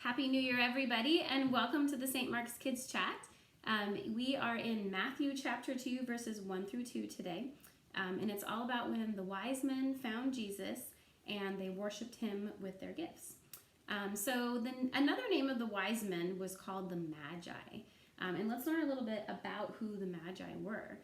Happy New Year, everybody, and welcome to the St. Mark's Kids Chat. We are in Matthew chapter 2, verses 1 through 2 today, and it's all about when the wise men found Jesus and they worshipped him with their gifts. Another name of the wise men was called the Magi, and let's learn a little bit about who the Magi were.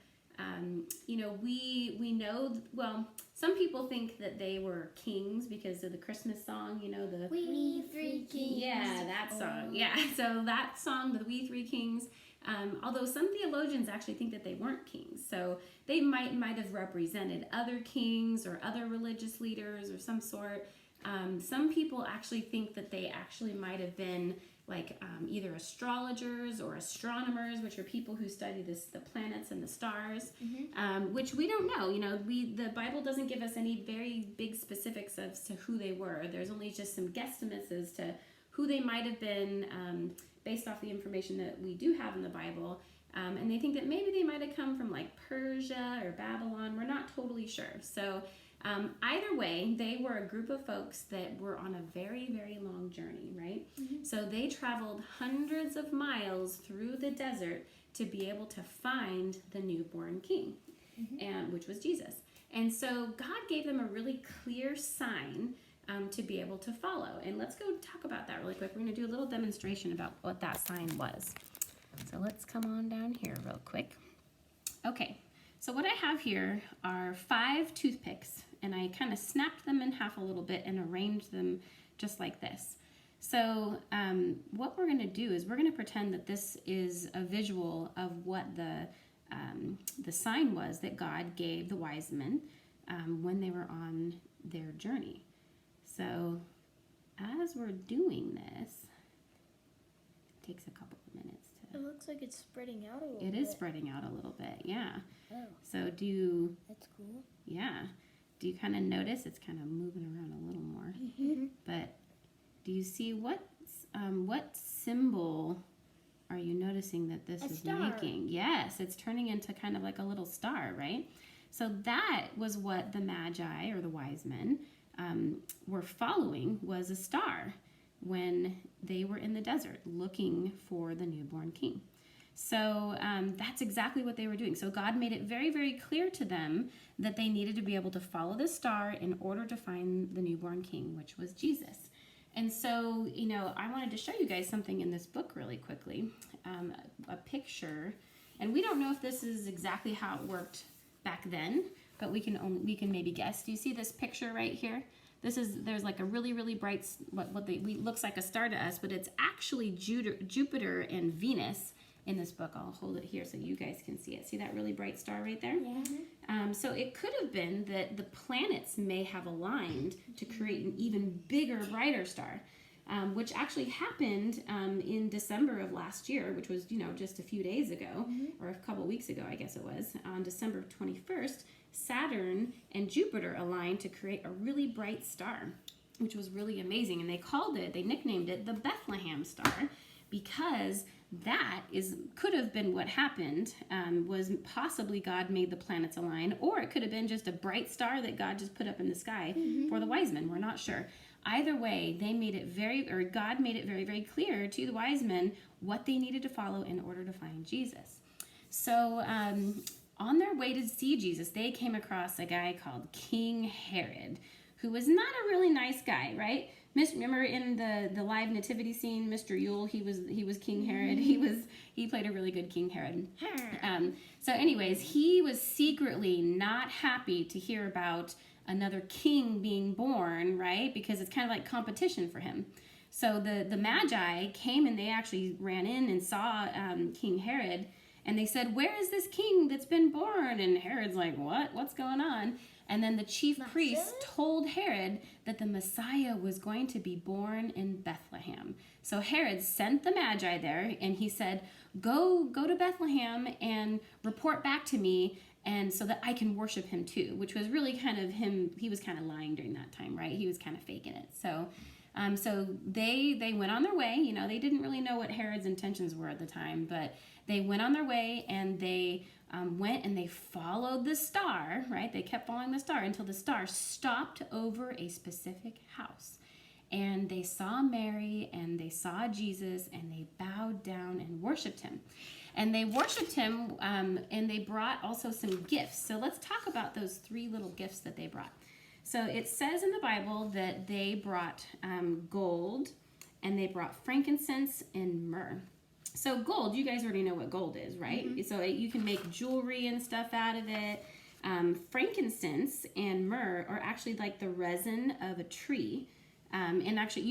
We know, well, some people think that they were kings because of the Christmas song, the We Three Kings. Yeah, that song. Yeah, so that song, the We Three Kings, although some theologians actually think that they weren't kings. So they might have represented other kings or other religious leaders or some sort. Some people actually think that they actually might have been either astrologers or astronomers, which are people who study the planets and the stars, which we don't know. The Bible doesn't give us any very big specifics as to who they were. There's only just some guesstimates as to who they might have been based off the information that we do have in the Bible. And they think that maybe they might have come from Persia or Babylon. We're not totally sure. So either way, they were a group of folks that were on a very, very long journey, right? So they traveled hundreds of miles through the desert to be able to find the newborn king, and which was Jesus. And so God gave them a really clear sign to be able to follow. And let's go talk about that really quick. We're going to do a little demonstration about what that sign was. So let's come on down here real quick. Okay. So what I have here are 5 toothpicks, and I kind of snapped them in half a little bit and arranged them just like this. So what we're going to do is we're going to pretend that this is a visual of what the sign was that God gave the wise men when they were on their journey. So as we're doing this, it takes a couple of minutes. It looks like it's spreading out a little bit. It is spreading out a little bit, yeah. Oh. So That's cool. Yeah. Do you kind of notice it's kind of moving around a little more? But do you see what symbol are you noticing that this is making? Yes, it's turning into kind of like a little star, right? So that was what the Magi, or the wise men, were following, was a star when they were in the desert looking for the newborn king. So that's exactly what they were doing. So God made it very, very clear to them that they needed to be able to follow the star in order to find the newborn king, which was Jesus. And so, I wanted to show you guys something in this book really quickly, a picture. And we don't know if this is exactly how it worked back then, but we can maybe guess. Do you see this picture right here? There's like a really, really bright, looks like a star to us, but it's actually Jupiter and Venus in this book. I'll hold it here so you guys can see it. See that really bright star right there? Yeah. So it could have been that the planets may have aligned to create an even bigger, brighter star, which actually happened in December of last year, which was, just a few days ago, or a couple weeks ago, I guess it was, on December 21st. Saturn and Jupiter aligned to create a really bright star, which was really amazing. And they nicknamed it the Bethlehem Star, because that could have been what happened, was possibly God made the planets align, or it could have been just a bright star that God just put up in the sky for the wise men. We're not sure. Either way, God made it very, very clear to the wise men what they needed to follow in order to find Jesus. So on their way to see Jesus, they came across a guy called King Herod, who was not a really nice guy, right? Remember in the live nativity scene, Mr. Yule, he was King Herod. He played a really good King Herod. So anyways, he was secretly not happy to hear about another king being born, right? Because it's kind of like competition for him. So the Magi came, and they actually ran in and saw King Herod. And they said, "Where is this king that's been born?" And Herod's like, "What? What's going on?" And then the chief priest told Herod that the Messiah was going to be born in Bethlehem. So Herod sent the Magi there, and he said, go to Bethlehem and report back to me, and so that I can worship him too, which was really kind of him. He was kind of lying during that time, right? He was kind of faking it. So they went on their way. They didn't really know what Herod's intentions were at the time, but they went on their way, and they went and they followed the star, right? They kept following the star until the star stopped over a specific house. and they saw Mary and they saw Jesus and they bowed down and worshiped him. And they worshiped him and they brought also some gifts. So let's talk about those 3 little gifts that they brought. So it says in the Bible that they brought gold and they brought frankincense and myrrh. So gold, you guys already know what gold is, right? Mm-hmm. So you can make jewelry and stuff out of it. Frankincense and myrrh are actually like the resin of a tree. And actually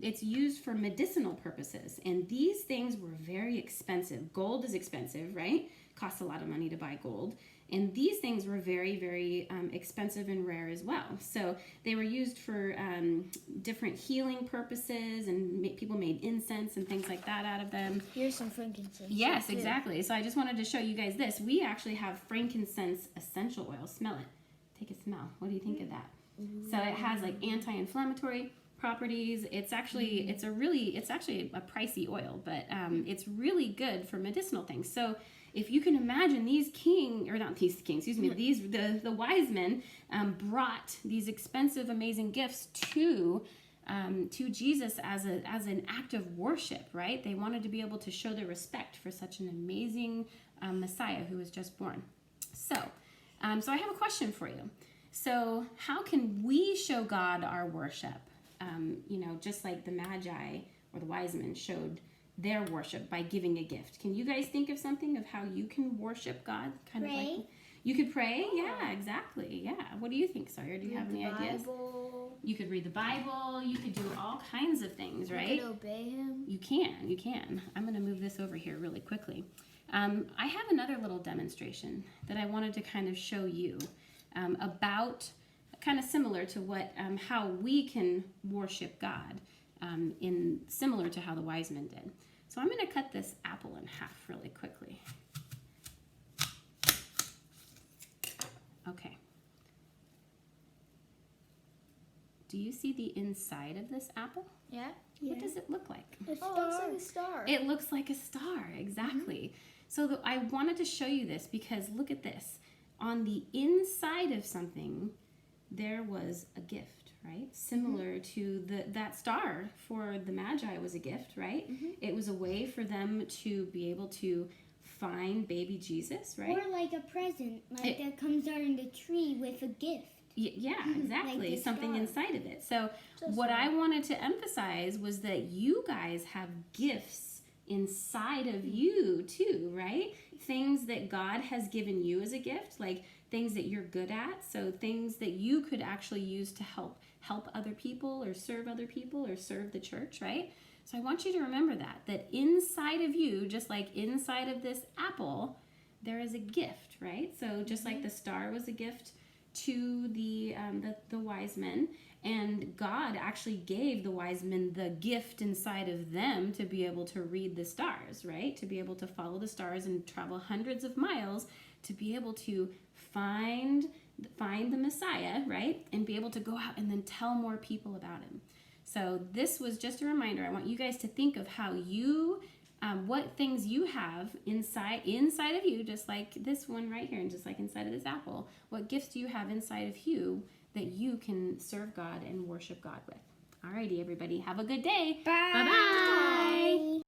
it's used for medicinal purposes. And these things were very expensive. Gold is expensive, right? Costs a lot of money to buy gold. And these things were very, very expensive and rare as well. So they were used for different healing purposes, and people made incense and things like that out of them. Here's some frankincense. Yes, exactly. So I just wanted to show you guys this. We actually have frankincense essential oil. Smell it. Take a smell. What do you think of that? So it has like anti-inflammatory properties. It's actually a pricey oil, but it's really good for medicinal things. So if you can imagine the wise men brought these expensive, amazing gifts to Jesus as an act of worship, right? They wanted to be able to show their respect for such an amazing Messiah who was just born. So I have a question for you. So how can we show God our worship? Just like the Magi or the wise men showed their worship by giving a gift. Can you guys think of something of how you can worship God? Pray. You could pray? Oh. Yeah, exactly. Yeah. What do you think, Sawyer? Do you have any ideas? Bible. You could read the Bible. You could do all kinds of things, right? You could obey him. You can. I'm going to move this over here really quickly. I have another little demonstration that I wanted to kind of show you about kind of similar to what how we can worship God in similar to how the wise men did. So I'm going to cut this apple in half really quickly. Okay. Do you see the inside of this apple? Yeah. What does it look like? It looks like a star. It looks like a star, exactly. Mm-hmm. So I wanted to show you this because look at this. On the inside of something, there was a gift, right? Similar to that star for the Magi was a gift, right? Mm-hmm. It was a way for them to be able to find baby Jesus, right? Or like a present, that comes out in the tree with a gift. Yeah, exactly. Like something star. inside of it. So what I wanted to emphasize was that you guys have gifts inside of you too, right? Things that God has given you as a gift, like things that you're good at. So things that you could actually use to help other people or serve the church, right? So I want you to remember that inside of you, just like inside of this apple, there is a gift, right? So just like the star was a gift to the wise men, and God actually gave the wise men the gift inside of them to be able to read the stars, right? To be able to follow the stars and travel hundreds of miles to be able to find the Messiah, right? And be able to go out and then tell more people about him. So this was just a reminder. I want you guys to think of how you what things you have inside of you, just like this one right here, and just like inside of this apple. What gifts do you have inside of you that you can serve God and worship God with? Alrighty, everybody. Have a good day. Bye. Bye-bye.